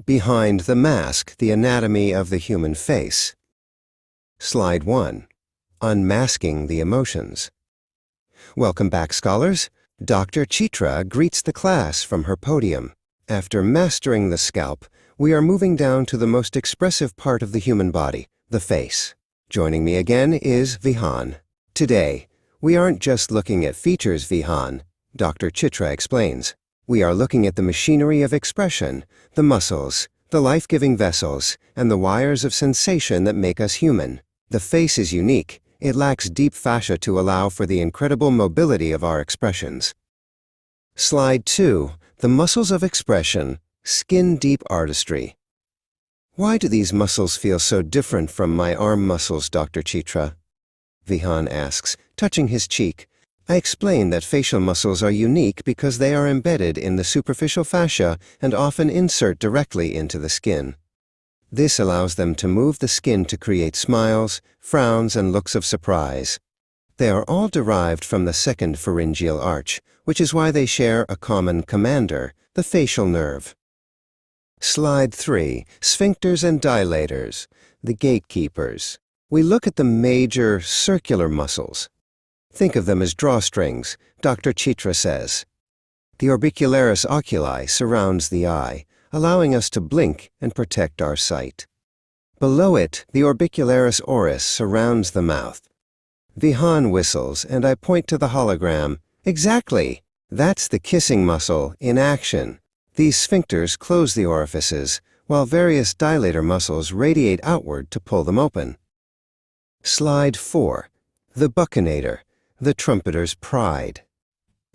Behind the Mask, the Anatomy of the Human Face. Slide 1. Unmasking the Emotions. Welcome back, scholars. Dr. Chitra greets the class from her podium. After mastering the scalp, we are moving down to the most expressive part of the human body, the face. Joining me again is Vihan. Today, we aren't just looking at features, Vihan, Dr. Chitra explains. We are looking at the machinery of expression, the muscles, the life-giving vessels, and the wires of sensation that make us human. The face is unique. It lacks deep fascia to allow for the incredible mobility of our expressions. Slide 2. The muscles of expression, skin-deep artistry. Why do these muscles feel so different from my arm muscles, Dr. Chitra? Vihan asks, touching his cheek. I explain that facial muscles are unique because they are embedded in the superficial fascia and often insert directly into the skin. This allows them to move the skin to create smiles, frowns, and looks of surprise. They are all derived from the second pharyngeal arch, which is why they share a common commander, the facial nerve. Slide 3. Sphincters and dilators, the gatekeepers. We look at the major circular muscles. Think of them as drawstrings, Dr. Chitra says. The orbicularis oculi surrounds the eye, allowing us to blink and protect our sight. Below it, the orbicularis oris surrounds the mouth. Vihan whistles, and I point to the hologram. Exactly! That's the kissing muscle in action. These sphincters close the orifices, while various dilator muscles radiate outward to pull them open. Slide 4. The buccinator, the trumpeter's pride.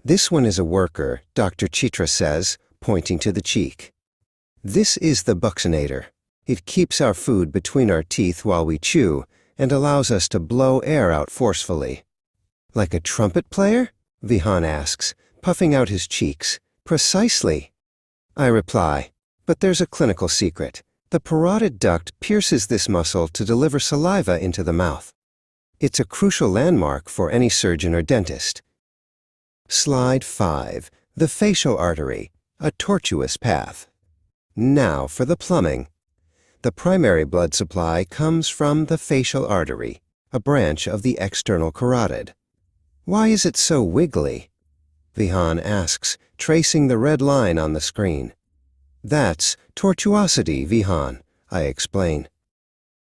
This one is a worker, Dr. Chitra says, pointing to the cheek. This is the buccinator. It keeps our food between our teeth while we chew and allows us to blow air out forcefully. Like a trumpet player? Vihan asks, puffing out his cheeks. Precisely. I reply, but there's a clinical secret. The parotid duct pierces this muscle to deliver saliva into the mouth. It's a crucial landmark for any surgeon or dentist. Slide 5. The facial artery, a tortuous path. Now for the plumbing. The primary blood supply comes from the facial artery, a branch of the external carotid. Why is it so wiggly? Vihan asks, tracing the red line on the screen. That's tortuosity, Vihan, I explain.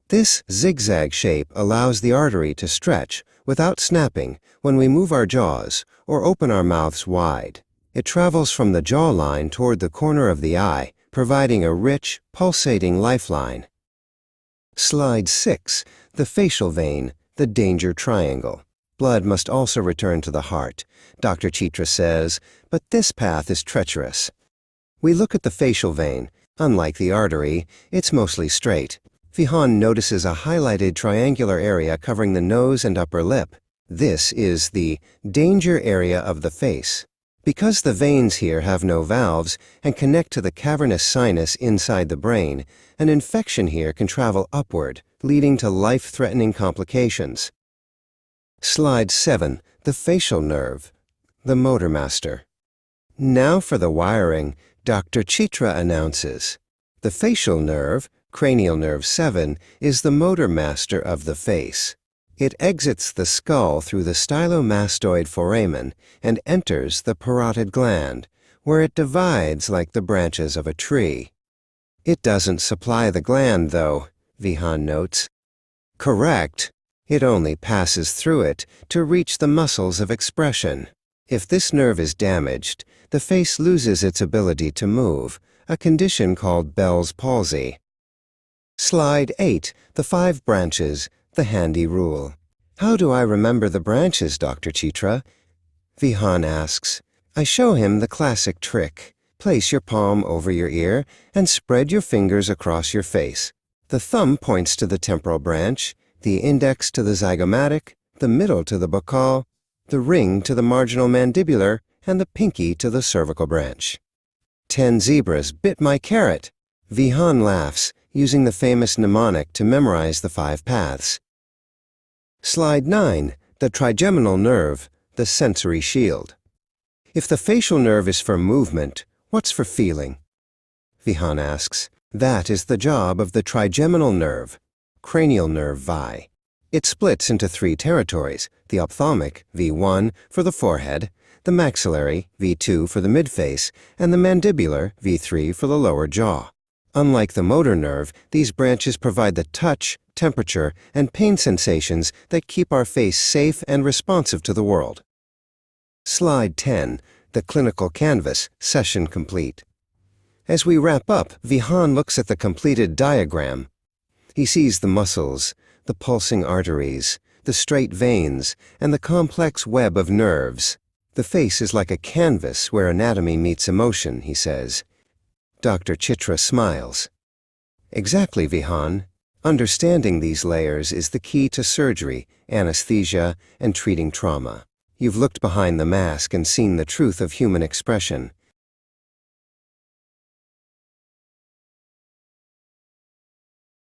This zigzag shape allows the artery to stretch without snapping when we move our jaws or open our mouths wide. It travels from the jawline toward the corner of the eye, providing a rich, pulsating lifeline. Slide 6. The facial vein, the danger triangle. Blood must also return to the heart, Dr. Chitra says, but this path is treacherous. We look at the facial vein. Unlike the artery, it's mostly straight. Vihan notices a highlighted triangular area covering the nose and upper lip. This is the danger area of the face. Because the veins here have no valves and connect to the cavernous sinus inside the brain, an infection here can travel upward, leading to life-threatening complications. Slide 7. The facial nerve, the motor master. Now for the wiring, Dr. Chitra announces. The facial nerve, cranial nerve 7, is the motor master of the face. It exits the skull through the stylomastoid foramen and enters the parotid gland, where it divides like the branches of a tree. It doesn't supply the gland, though, Vihan notes. Correct. It only passes through it to reach the muscles of expression. If this nerve is damaged, the face loses its ability to move, a condition called Bell's palsy. Slide 8. The 5 branches, the handy rule. How do I remember the branches, Dr. Chitra? Vihan asks. I show him the classic trick. Place your palm over your ear and spread your fingers across your face. The thumb points to the temporal branch, the index to the zygomatic, the middle to the buccal, the ring to the marginal mandibular, and the pinky to the cervical branch. 10 zebras bit my carrot. Vihan laughs, using the famous mnemonic to memorize the 5 paths. Slide 9. The trigeminal nerve, the sensory shield. If the facial nerve is for movement, what's for feeling? Vihan asks. That is the job of the trigeminal nerve, cranial nerve VI. It splits into 3 territories, the ophthalmic, V1, for the forehead, the maxillary, V2, for the midface, and the mandibular, V3, for the lower jaw. Unlike the motor nerve, these branches provide the touch, temperature, and pain sensations that keep our face safe and responsive to the world. Slide 10, the clinical canvas, session complete. As we wrap up, Vihan looks at the completed diagram. He sees the muscles, the pulsing arteries, the straight veins, and the complex web of nerves. The face is like a canvas where anatomy meets emotion, he says. Dr. Chitra smiles. Exactly, Vihan. Understanding these layers is the key to surgery, anesthesia, and treating trauma. You've looked behind the mask and seen the truth of human expression.